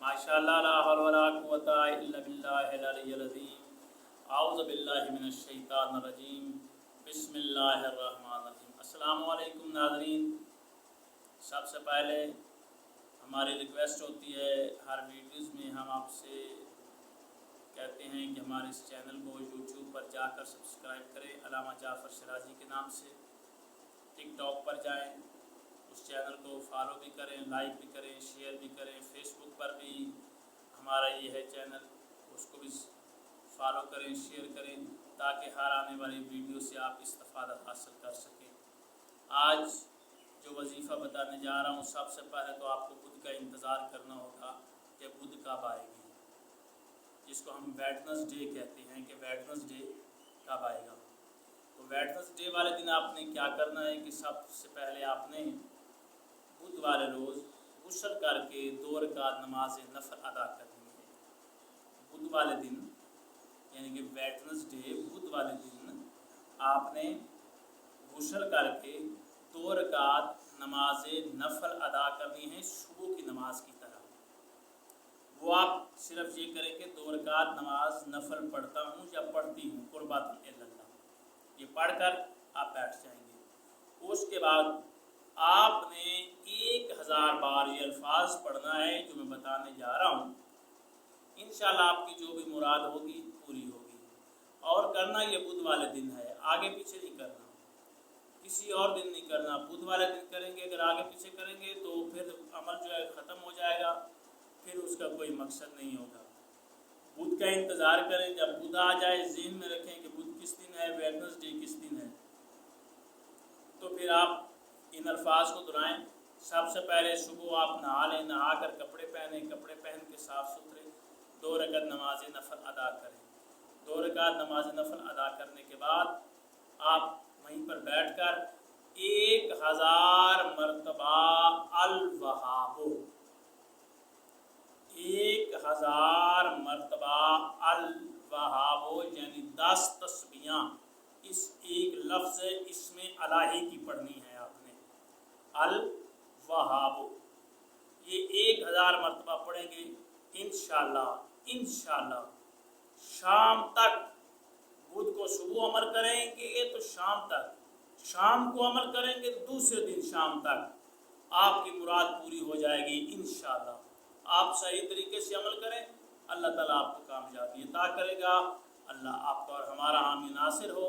माशाअल्लाह ला हौला वला कुव्वता इल्ला बिल्लाहिल अलिय्यिल अज़ीम। औज़ु बिल्लाहि मिनश शैतानिर रजीम। बिस्मिल्लाहिर रहमानिर रहीम। अस्सलामु अलैकुम नाज़रीन। सबसे पहले हमारी रिक्वेस्ट होती है, हर वीडियोज़ में हम आपसे कहते हैं कि हमारे इस चैनल को यूट्यूब पर जाकर सब्सक्राइब करें, अल्लामा जाफ़र शराजी के नाम से। टिकटॉक पर जाएं, उस चैनल को फॉलो भी करें, लाइक भी करें, शेयर भी करें। फेसबुक पर भी हमारा ये है चैनल, उसको भी फॉलो करें, शेयर करें, ताकि हर आने वाली वीडियो से आप इस्तिफ़ादा हासिल कर सकें। आज जो वजीफ़ा बताने जा रहा हूँ, सबसे पहले तो आपको बुध का इंतज़ार करना होगा कि बुध कब आएगी, जिसको हम वेडनेसडे कहते हैं कि वेडनेसडे कब आएगा। तो वेडनेसडे वाले दिन आपने क्या करना है कि सबसे पहले आपने बुध वाले रोज़ गुस्ल करके 2 रकात नमाज नफल अदा करनी है। बुध वाले दिन यानी कि वेडनेसडे बुध वाले दिन आपने गुस्ल करके 2 रकात नमाज नफल अदा करनी है, सुबह की नमाज की तरह। वो आप सिर्फ ये करें कि 2 रकात नमाज नफल पढ़ता हूँ या पढ़ती हूँ कुर्बातन इल्लल्लाह, ये पढ़कर आप बैठ जाएंगे। उसके बाद आपने 1000 बार ये अल्फाज पढ़ना है जो मैं बताने जा रहा हूँ। इंशाल्लाह आपकी जो भी मुराद होगी पूरी होगी। और करना ये बुध वाले दिन है, आगे पीछे नहीं करना, किसी और दिन नहीं करना। बुध वाले दिन करेंगे, अगर आगे पीछे करेंगे तो फिर अमल जो है ख़त्म हो जाएगा, फिर उसका कोई मकसद नहीं होगा। बुध का इंतज़ार करें, जब बुध आ जाए ज़हन में रखें कि बुध किस दिन है, वेडनेसडे किस दिन है, तो फिर आप इन अल्फाज को दोहराएं। सबसे पहले सुबह आप नहा लें, नहा कर कपड़े पहने, कपड़े पहन के साफ़ सुथरे 2 रकात नमाज नफल अदा करें। 2 रकात नमाज नफल अदा करने के बाद आप वहीं पर बैठकर 1000 मरतबा अल वहाबो, 1000 मरतबा अल वहाबो यानी 10 तस्बीहां, इस एक लफ्ज़ है, इसमें अलाही की पढ़नी है आपने, अल वहाबो। ये 1000 मरतबा पढ़ेंगे इंशाल्लाह शाम तक। बुध को सुबह अमल करेंगे तो शाम तक, शाम को अमल करेंगे तो दूसरे दिन शाम तक आपकी मुराद पूरी हो जाएगी इंशाल्लाह। आप सही तरीके से अमल करें, अल्लाह ताला आपको कामयाबी अता करेगा। अल्लाह आपका और हमारा हामी नासिर हो।